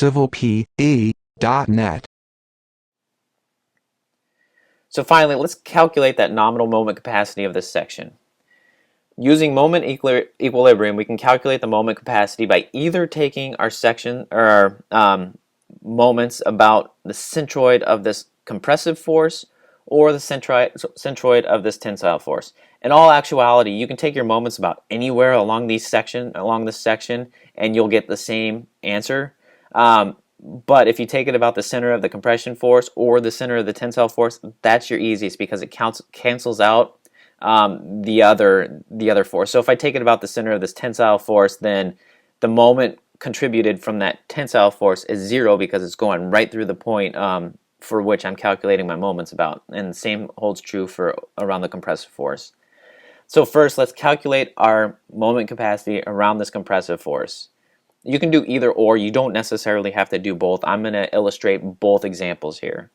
civilpe.net. So finally, let's calculate that nominal moment capacity of this section. Using moment equilibrium, we can calculate the moment capacity by either taking our section or our moments about the centroid of this compressive force or the centroid of this tensile force. In all actuality, you can take your moments about anywhere along this section, and you'll get the same answer. But if you take it about the center of the compression force or the center of the tensile force, that's your easiest because it cancels out the other force. So if I take it about the center of this tensile force, then the moment contributed from that tensile force is 0 because it's going right through the point for which I'm calculating my moments about. And the same holds true for around the compressive force. So first, let's calculate our moment capacity around this compressive force. You can do either or. You don't necessarily have to do both. I'm going to illustrate both examples here.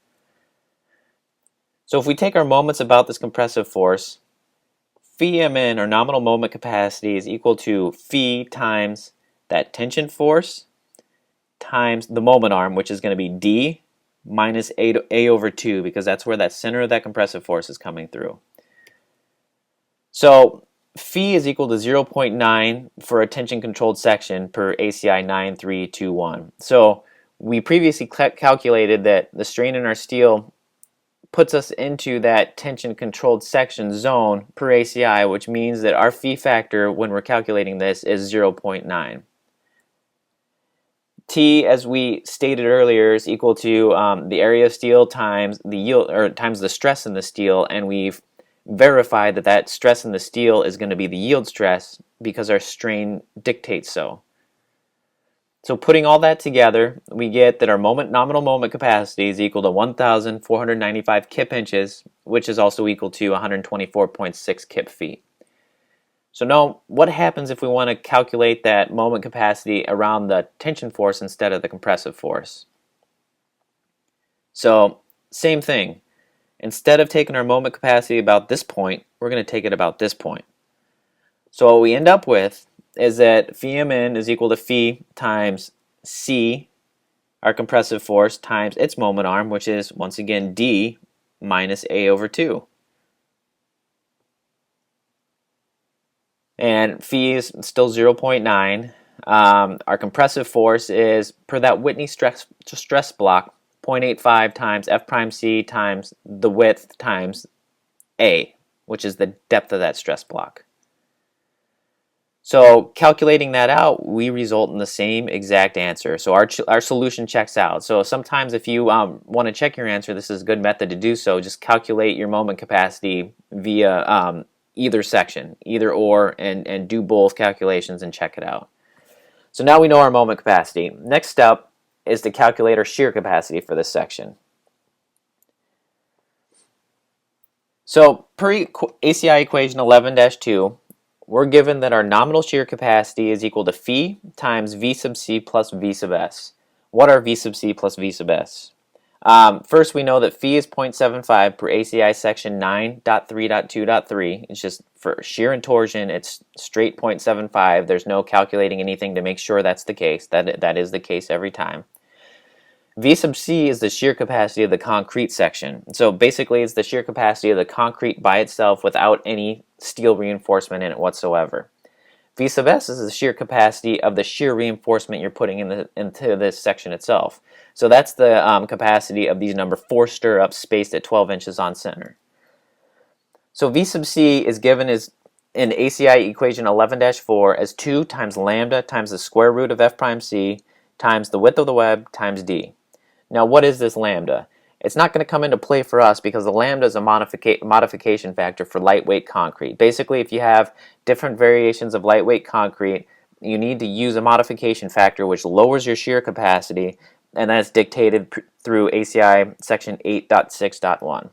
So if we take our moments about this compressive force, phi mn, or nominal moment capacity, is equal to phi times that tension force times the moment arm, which is going to be d minus a over 2, because that's where that center of that compressive force is coming through. So phi is equal to 0.9 for a tension-controlled section per ACI 9321. So we previously calculated that the strain in our steel puts us into that tension-controlled section zone per ACI, which means that our phi factor when we're calculating this is 0.9. T, as we stated earlier, is equal to the area of steel times the yield, or times the stress in the steel, and we've verified that that stress in the steel is going to be the yield stress because our strain dictates so. So putting all that together, we get that our nominal moment capacity is equal to 1,495 kip inches, which is also equal to 124.6 kip feet. So now, what happens if we want to calculate that moment capacity around the tension force instead of the compressive force? So, same thing. Instead of taking our moment capacity about this point, we're going to take it about this point. So what we end up with is that phi mn is equal to phi times c, our compressive force, times its moment arm, which is, once again, d minus a over 2. And phi is still 0.9. Our compressive force is, per that Whitney stress block, 0.85 times F prime C times the width times A, which is the depth of that stress block. So calculating that out, we result in the same exact answer. So our solution checks out. So sometimes if you want to check your answer, this is a good method to do so. Just calculate your moment capacity via either section, either or, and do both calculations and check it out. So now we know our moment capacity. Next step is to calculate our shear capacity for this section. So per ACI equation 11-2, we're given that our nominal shear capacity is equal to phi times V sub C plus V sub S. What are V sub C plus V sub S? First, we know that phi is 0.75 per ACI section 9.3.2.3. It's just for shear and torsion, it's straight 0.75. There's no calculating anything to make sure that's the case. That is the case every time. V sub C is the shear capacity of the concrete section. So basically, it's the shear capacity of the concrete by itself without any steel reinforcement in it whatsoever. V sub S is the shear capacity of the shear reinforcement you're putting into this section itself. So that's the capacity of these number 4 stirrups spaced at 12 inches on center. So V sub C is given as in ACI equation 11-4 as 2 times lambda times the square root of F prime C times the width of the web times D. Now what is this lambda? It's not going to come into play for us because the lambda is a modification factor for lightweight concrete. Basically, if you have different variations of lightweight concrete, you need to use a modification factor which lowers your shear capacity, and that's dictated through ACI section 8.6.1.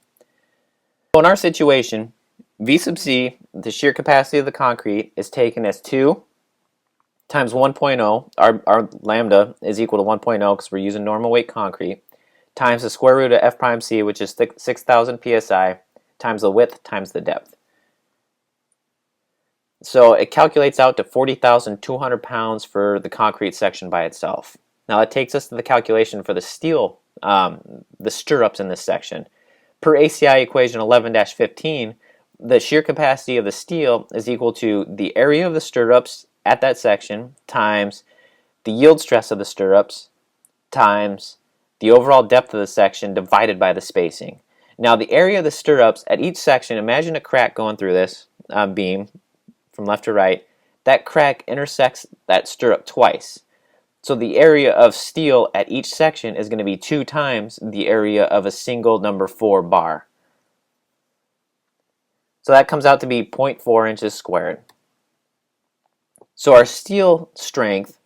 So in our situation, V sub C, the shear capacity of the concrete, is taken as 2 times 1.0. Our lambda is equal to 1.0 because we're using normal weight concrete, times the square root of F prime C, which is 6,000 psi, times the width times the depth. So it calculates out to 40,200 pounds for the concrete section by itself. Now that takes us to the calculation for the steel, the stirrups in this section. Per ACI equation 11-15, the shear capacity of the steel is equal to the area of the stirrups at that section times the yield stress of the stirrups times the overall depth of the section divided by the spacing. Now the area of the stirrups at each section, imagine a crack going through this beam from left to right. That crack intersects that stirrup twice. So the area of steel at each section is going to be 2 times the area of a single number 4 bar. So that comes out to be 0.4 inches squared. So our steel strength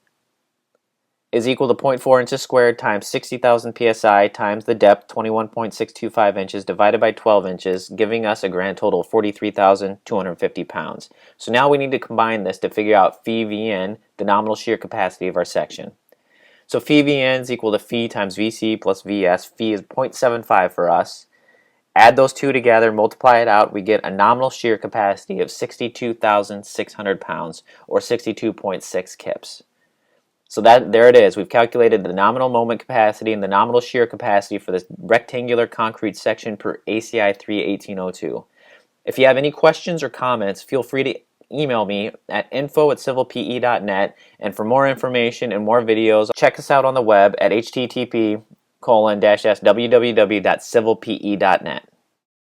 is equal to 0.4 inches squared times 60,000 psi times the depth, 21.625 inches, divided by 12 inches, giving us a grand total of 43,250 pounds. So now we need to combine this to figure out phi Vn, the nominal shear capacity of our section. So phi Vn is equal to phi times Vc plus Vs. Phi is 0.75 for us. Add those two together, multiply it out, we get a nominal shear capacity of 62,600 pounds, or 62.6 kips. So there it is. We've calculated the nominal moment capacity and the nominal shear capacity for this rectangular concrete section per ACI 3-1802. If you have any questions or comments, feel free to email me at info@civilpe.net, and for more information and more videos, check us out on the web at http://www.civilpe.net.